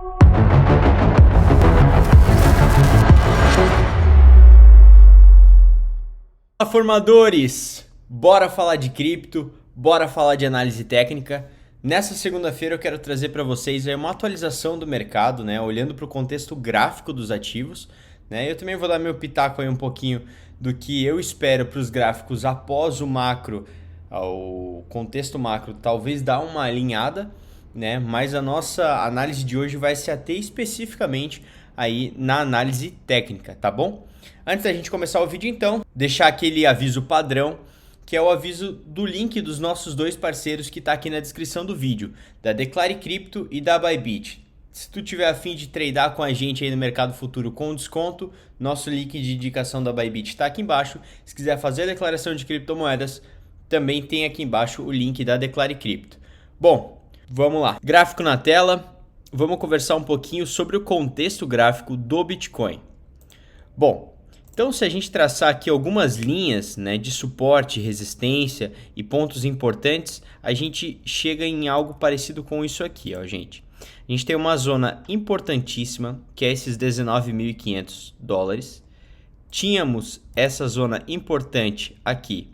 Fala, formadores! Bora falar de cripto, bora falar de análise técnica. Nessa segunda-feira eu quero trazer para vocês aí uma atualização do mercado, né? Olhando para o contexto gráfico dos ativos, né? Eu também vou dar meu pitaco aí um pouquinho do que eu espero para os gráficos após o macro, o contexto macro talvez dar uma alinhada, né? Mas a nossa análise de hoje vai se ater especificamente aí na análise técnica, tá bom? Antes da gente começar o vídeo então, deixar aquele aviso padrão, que é o aviso do link dos nossos dois parceiros que está aqui na descrição do vídeo, da Declare Crypto e da Bybit. Se tu tiver a fim de tradear com a gente aí no mercado futuro com desconto, nosso link de indicação da Bybit está aqui embaixo. Se quiser fazer a declaração de criptomoedas, também tem aqui embaixo o link da Declare Crypto. Bom, vamos lá. Gráfico na tela. Vamos conversar um pouquinho sobre o contexto gráfico do Bitcoin. Bom, então se a gente traçar aqui algumas linhas, né, de suporte, resistência e pontos importantes, a gente chega em algo parecido com isso aqui, ó, gente. A gente tem uma zona importantíssima, que é esses $19.500. Tínhamos essa zona importante aqui,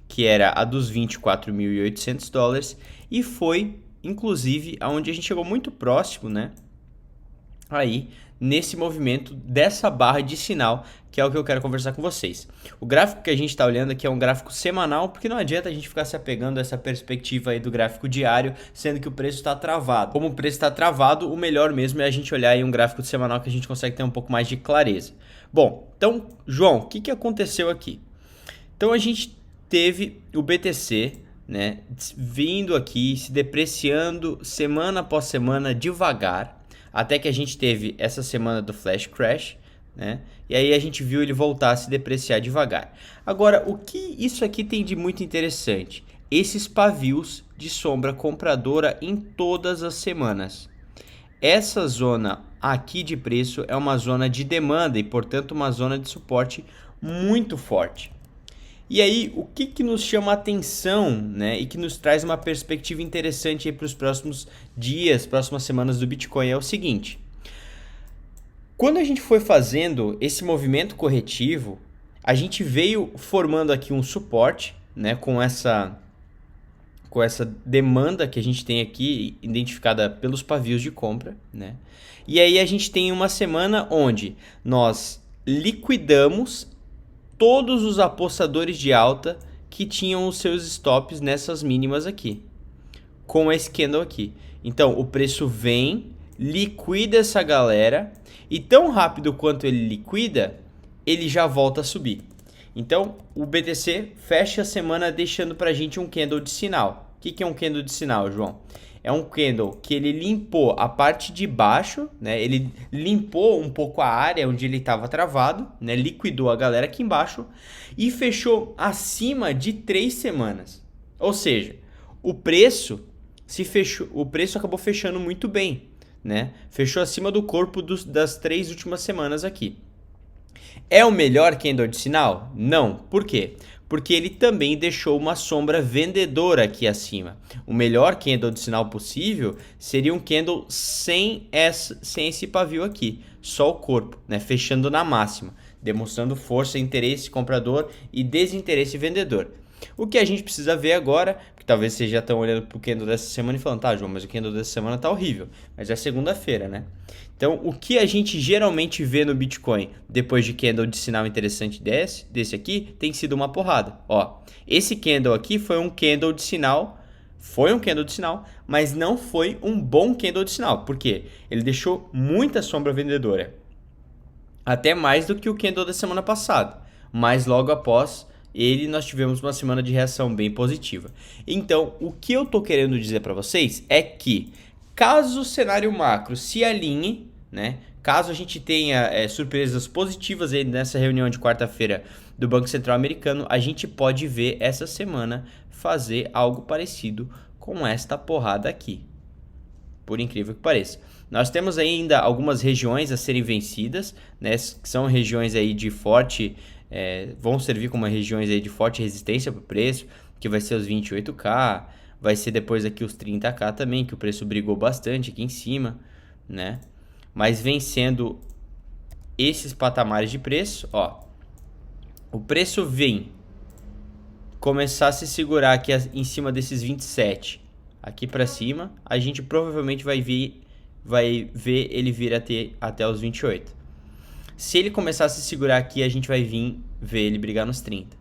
que era a dos $24.800, e foi, inclusive, aonde a gente chegou muito próximo, né, aí nesse movimento dessa barra de sinal, que é o que eu quero conversar com vocês. O gráfico que a gente está olhando aqui é um gráfico semanal, porque não adianta a gente ficar se apegando a essa perspectiva aí do gráfico diário, sendo que o preço está travado. Como o preço está travado, o melhor mesmo é a gente olhar aí um gráfico semanal que a gente consegue ter um pouco mais de clareza. Bom, então, João, o que aconteceu aqui? Então a gente teve o BTC, né, vindo aqui, se depreciando semana após semana devagar, até que a gente teve essa semana do flash crash, né? E aí a gente viu ele voltar a se depreciar devagar. Agora, o que isso aqui tem de muito interessante? Esses pavios de sombra compradora em todas as semanas. Essa zona aqui de preço é uma zona de demanda e, portanto, uma zona de suporte muito forte. E aí, o que nos chama a atenção, né, e que nos traz uma perspectiva interessante para os próximos dias, próximas semanas do Bitcoin é o seguinte. Quando a gente foi fazendo esse movimento corretivo, a gente veio formando aqui um suporte, né, com essa demanda que a gente tem aqui, identificada pelos pavios de compra, né? E aí a gente tem uma semana onde nós liquidamos todos os apostadores de alta que tinham os seus stops nessas mínimas aqui, com esse candle aqui. Então, o preço vem, liquida essa galera, e tão rápido quanto ele liquida, ele já volta a subir. Então, o BTC fecha a semana deixando pra gente um candle de sinal. O que é um candle de sinal, João? É um candle que ele limpou a parte de baixo, né? Ele limpou um pouco a área onde ele estava travado, né? Liquidou a galera aqui embaixo e fechou acima de 3 semanas. Ou seja, o preço acabou fechando muito bem, né? Fechou acima do corpo das 3 últimas semanas aqui. É o melhor candle de sinal? Não. Por quê? Porque ele também deixou uma sombra vendedora aqui acima. O melhor candle de sinal possível seria um candle sem esse pavio aqui, só o corpo, né? Fechando na máxima, demonstrando força, interesse comprador e desinteresse vendedor. O que a gente precisa ver agora, porque talvez vocês já estão olhando para o candle dessa semana e falando, tá, João, mas o candle dessa semana tá horrível, mas é segunda-feira, né? Então, o que a gente geralmente vê no Bitcoin depois de candle de sinal interessante desse aqui, tem sido uma porrada. Ó, esse candle aqui foi um candle de sinal, mas não foi um bom candle de sinal. Por quê? Ele deixou muita sombra vendedora, até mais do que o candle da semana passada, mas logo após ele nós tivemos uma semana de reação bem positiva. Então, o que eu tô querendo dizer para vocês é que caso o cenário macro se alinhe, né? Caso a gente tenha surpresas positivas aí nessa reunião de quarta-feira do Banco Central Americano, a gente pode ver essa semana fazer algo parecido com esta porrada aqui. Por incrível que pareça. Nós temos ainda algumas regiões a serem vencidas, né? Que são regiões aí de forte, vão servir como regiões aí de forte resistência para o preço, que vai ser os 28K, vai ser depois aqui os 30K também, que o preço brigou bastante aqui em cima, né? Mas vencendo esses patamares de preço, ó. O preço vem começar a se segurar aqui em cima desses 27, aqui para cima, a gente provavelmente vai ver ele vir até os 28. Se ele começar a se segurar aqui, a gente vai ver ele brigar nos 30.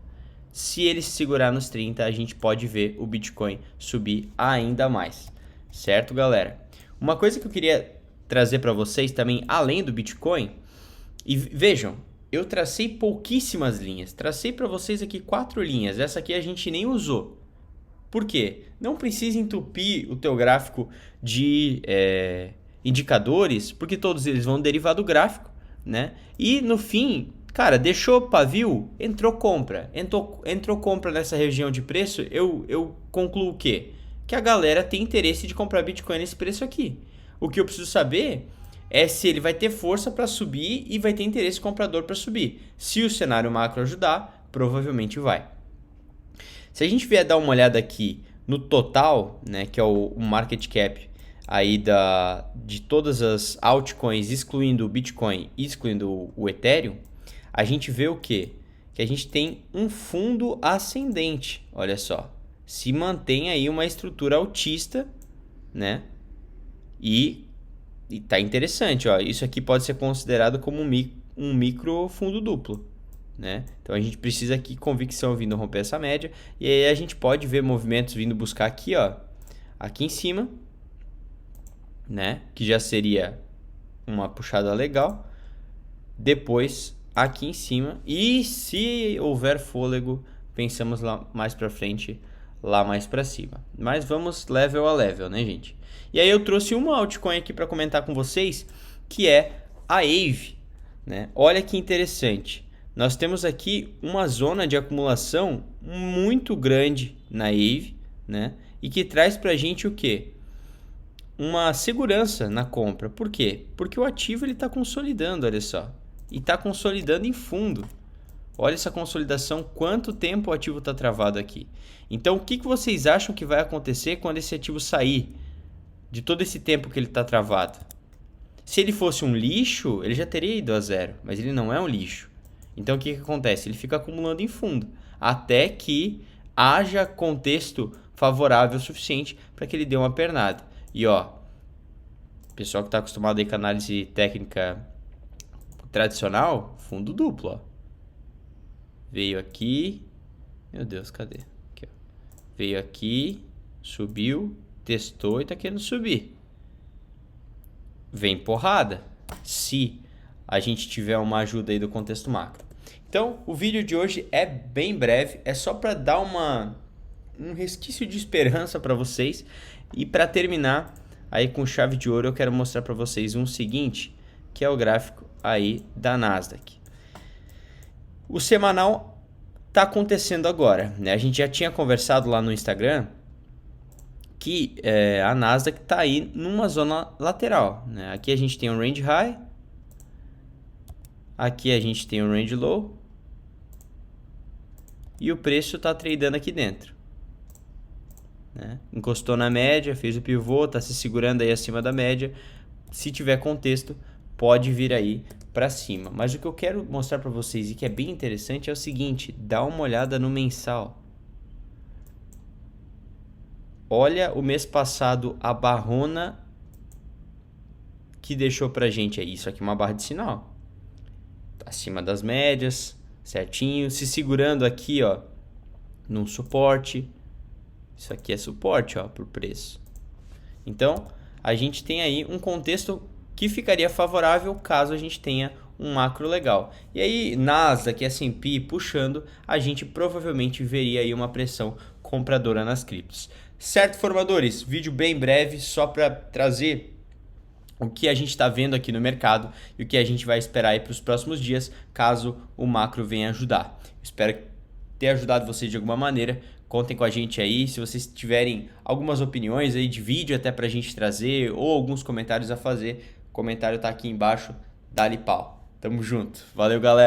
Se ele se segurar nos 30, a gente pode ver o Bitcoin subir ainda mais. Certo, galera? Uma coisa que eu queria trazer para vocês também, além do Bitcoin, e vejam, eu tracei pouquíssimas linhas. Tracei para vocês aqui 4 linhas. Essa aqui a gente nem usou. Por quê? Não precisa entupir o teu gráfico de indicadores, porque todos eles vão derivar do gráfico, né? E no fim, cara, deixou pavio, entrou compra. Entrou compra nessa região de preço, eu concluo o quê? Que a galera tem interesse de comprar Bitcoin nesse preço aqui. O que eu preciso saber é se ele vai ter força para subir e vai ter interesse comprador para subir. Se o cenário macro ajudar, provavelmente vai. Se a gente vier dar uma olhada aqui no total, né, que é o market cap aí de todas as altcoins, excluindo o Bitcoin e excluindo o Ethereum, a gente vê o quê? Que a gente tem um fundo ascendente, olha só. Se mantém aí uma estrutura altista, né? E tá interessante, ó. Isso aqui pode ser considerado como um micro fundo duplo, né? Então a gente precisa aqui convicção vindo romper essa média. E aí a gente pode ver movimentos vindo buscar aqui, ó. Aqui em cima, né? Que já seria uma puxada legal. Depois aqui em cima. E se houver fôlego, pensamos lá mais pra frente, lá mais pra cima. Mas vamos level a level, né, gente? E aí eu trouxe uma altcoin aqui para comentar com vocês, que é a Aave, né? Olha que interessante. Nós temos aqui uma zona de acumulação muito grande na Aave, né? E que traz para a gente o quê? Uma segurança na compra. Por quê? Porque o ativo está consolidando, olha só. E está consolidando em fundo. Olha essa consolidação, quanto tempo o ativo está travado aqui. Então, o que vocês acham que vai acontecer quando esse ativo sair de todo esse tempo que ele está travado? Se ele fosse um lixo, ele já teria ido a zero, mas ele não é um lixo. Então, o que acontece? Ele fica acumulando em fundo, até que haja contexto favorável o suficiente para que ele dê uma pernada. E ó, pessoal que está acostumado aí com análise técnica tradicional, fundo duplo, ó. Veio aqui, meu Deus, cadê? Aqui, ó. Veio aqui, subiu, testou e tá querendo subir. Vem porrada, se a gente tiver uma ajuda aí do contexto macro. Então, o vídeo de hoje é bem breve, é só para dar um resquício de esperança para vocês. E para terminar aí com chave de ouro, eu quero mostrar para vocês um seguinte, que é o gráfico aí da Nasdaq. O semanal está acontecendo agora, né? A gente já tinha conversado lá no Instagram que a Nasdaq está aí numa zona lateral, né? Aqui a gente tem um range high, aqui a gente tem um range low e o preço está tradando aqui dentro, né? Encostou na média, fez o pivô, está se segurando aí acima da média. Se tiver contexto, pode vir aí para cima. Mas o que eu quero mostrar para vocês e que é bem interessante é o seguinte, dá uma olhada no mensal. Olha o mês passado a barrona que deixou pra gente aí. Isso aqui é uma barra de sinal. Tá acima das médias, certinho, se segurando aqui, ó, num suporte. Isso aqui é suporte, ó, pro preço. Então, a gente tem aí um contexto que ficaria favorável caso a gente tenha um macro legal. E aí, Nasdaq, S&P puxando, a gente provavelmente veria aí uma pressão compradora nas criptos. Certo, formadores? Vídeo bem breve, só para trazer o que a gente está vendo aqui no mercado e o que a gente vai esperar aí para os próximos dias, caso o macro venha ajudar. Espero ter ajudado vocês de alguma maneira. Contem com a gente aí, se vocês tiverem algumas opiniões aí de vídeo até pra gente trazer ou alguns comentários a fazer, o comentário tá aqui embaixo, dá-lhe pau. Tamo junto. Valeu, galera.